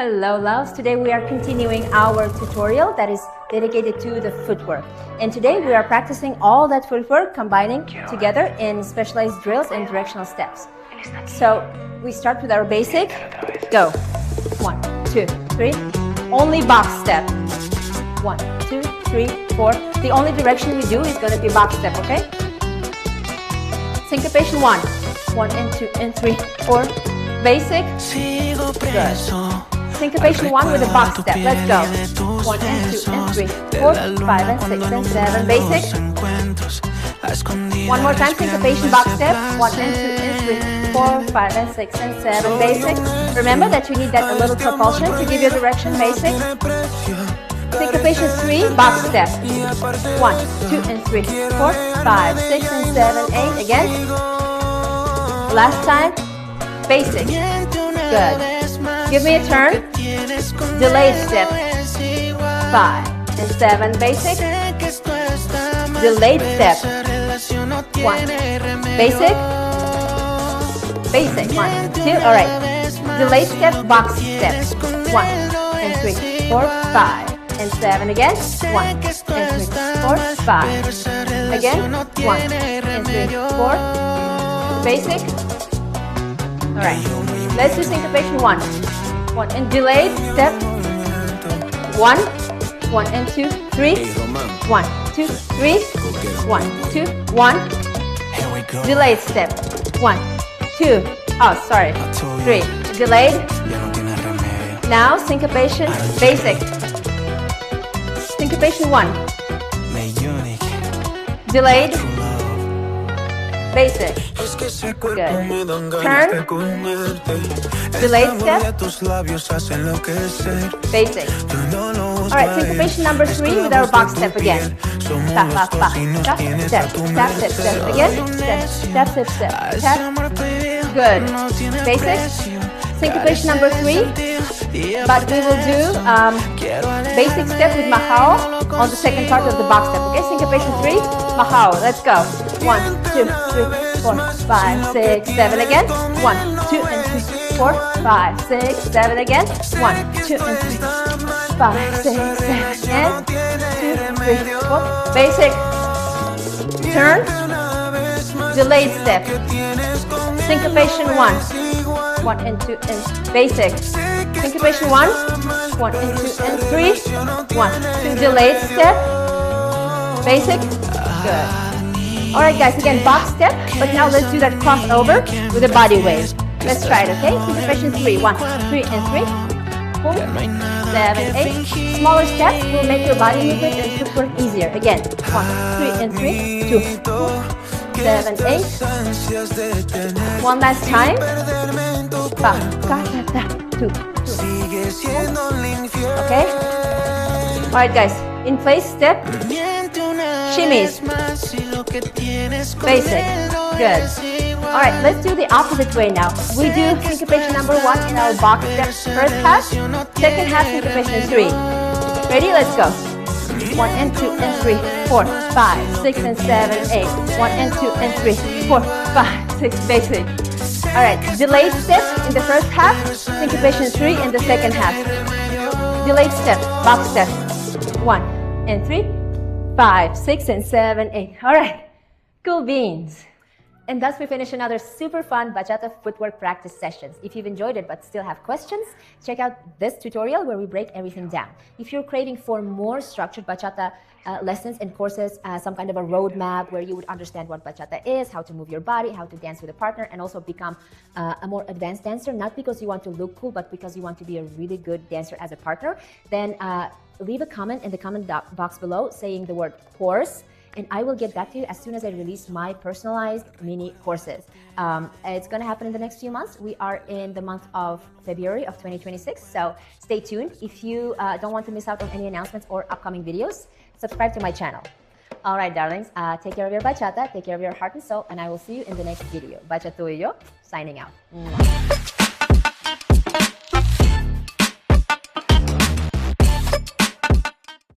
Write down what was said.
Hello loves, today we are continuing our tutorial that is dedicated to the footwork. And today we are practicing all that footwork combining together in specialized drills and directional steps. So we start with our basic, go. 1, 2, 3, only box step. 1, 2, 3, 4. The only direction we do is going to be box step, okay? Syncopation 1, 1 and 2 and 3, 4. Basic, good. Syncopation 1 with a box step. Let's go. 1 and 2 and 3, 4, 5 and 6 and 7. Basic. One more time. Syncopation box step. 1 and 2 and 3, 4, 5 and 6 and 7. Basic. Remember that you need that a little propulsion to give you direction. Basic. Syncopation 3 box step. 1, 2 and 3, 4, 5, 6 and 7, 8. Again. Last time. Basic. Good. Give me a turn. Delayed step. 5 and 7. Basic. Delayed step. 1. Basic. Basic. 1, 2. Alright. Delayed step. Box step. 1 and 3, 4, 5 and 7. Again. 1 and 3, 4, 5. Again. 1 and 3, 4. Basic. Alright. Let's do syncopation 1. 1 and delayed step. 1, 1 and 2, 3. 1, 2, 3. 1, 2, 1. Delayed step. 1, 2. Oh, sorry. 3. Delayed. Now syncopation basic. Syncopation 1. Delayed. Basic. Good. Turn. Delayed step. Basic. Alright, syncopation number 3 with our box step again. Step, step, step, step, step, step, step, step. Again. Step, step, step, step, step. Good. Basic. Syncopation number 3. But we will do basic step with mahao on the second part of the box step. Okay, syncopation 3, mahao. Let's go. 1, 2, 3, 4, 5, 6, 7 again. 1, 2 and 3, 4, 5, 6, 7 again. 1, 2 and 3, 5, 6, 7 and 2, 3, 4. Basic. Turn. Delayed step. Syncopation 1. 1 and 2 and basic. Syncopation 1, 1 and 2 and 3, 1, 2 delayed step, basic, good. Alright guys, again box step, but now let's do that crossover with a body wave. Let's try it, okay? Syncopation 3, 1, 3 and 3, 4, 7, 8. Smaller steps will make your body movement and footwork easier. Again, 1, 3 and 3, 2, 4, 7, 8. One last time. Bachata, 2. Okay? Alright guys, in place step, shimmies, basic, good. Alright, let's do the opposite way now. We do syncopation number 1 in our box step first half, second half syncopation 3. Ready? Let's go. 1 and 2 and 3, 4, 5, 6 and 7, 8. 1 and 2 and 3, 4, 5, 6, basic. Alright, delayed step in the first half, syncopation 3 in the second half. Delayed step, box step. 1 and 3, 5, 6 and 7, 8. Alright, cool beans. And thus we finish another super fun bachata footwork practice sessions. If you've enjoyed it but still have questions, check out this tutorial where we break everything down. If you're craving for more structured bachata lessons and courses, some kind of a roadmap where you would understand what bachata is, how to move your body, how to dance with a partner, and also become a more advanced dancer, not because you want to look cool, but because you want to be a really good dancer as a partner, then leave a comment in the comment box below saying the word course, and I will get back to you as soon as I release my personalized mini courses. It's going to happen in the next few months. We are in the month of February of 2026, so stay tuned. If you don't want to miss out on any announcements or upcoming videos, subscribe to my channel. All right, darlings, take care of your bachata, take care of your heart and soul, and I will see you in the next video. BachaTUyYO, signing out.